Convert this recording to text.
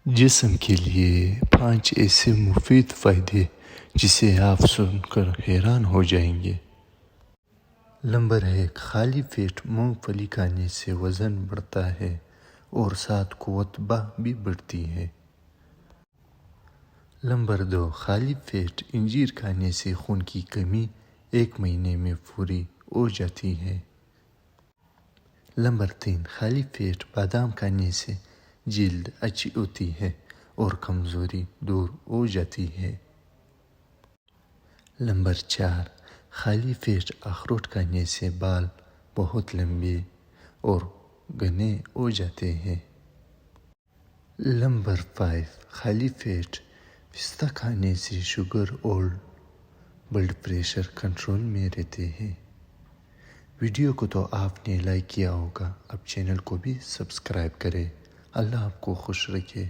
جسم کے لیے 5 ایسے مفید فائدے جسے آپ سن کر حیران ہو جائیں گے۔ نمبر 1، خالی پیٹ مونگ پھلی کھانے سے وزن بڑھتا ہے اور ساتھ قوت بھی بڑھتی ہے۔ نمبر 2، خالی پیٹ انجیر کھانے سے خون کی کمی 1 مہینے میں پوری ہو جاتی ہے۔ نمبر 3، خالی پیٹ بادام کھانے سے جلد اچھی ہوتی ہے اور کمزوری دور ہو جاتی ہے۔ نمبر 4، خالی پیٹ اخروٹ کھانے سے بال بہت لمبے اور گھنے ہو جاتے ہیں۔ نمبر 5، خالی پیٹ پستہ کھانے سے شوگر اور بلڈ پریشر کنٹرول میں رہتے ہیں۔ ویڈیو کو تو آپ نے لائک کیا ہوگا، اب چینل کو بھی سبسکرائب کریں۔ اللہ آپ کو خوش رکھے۔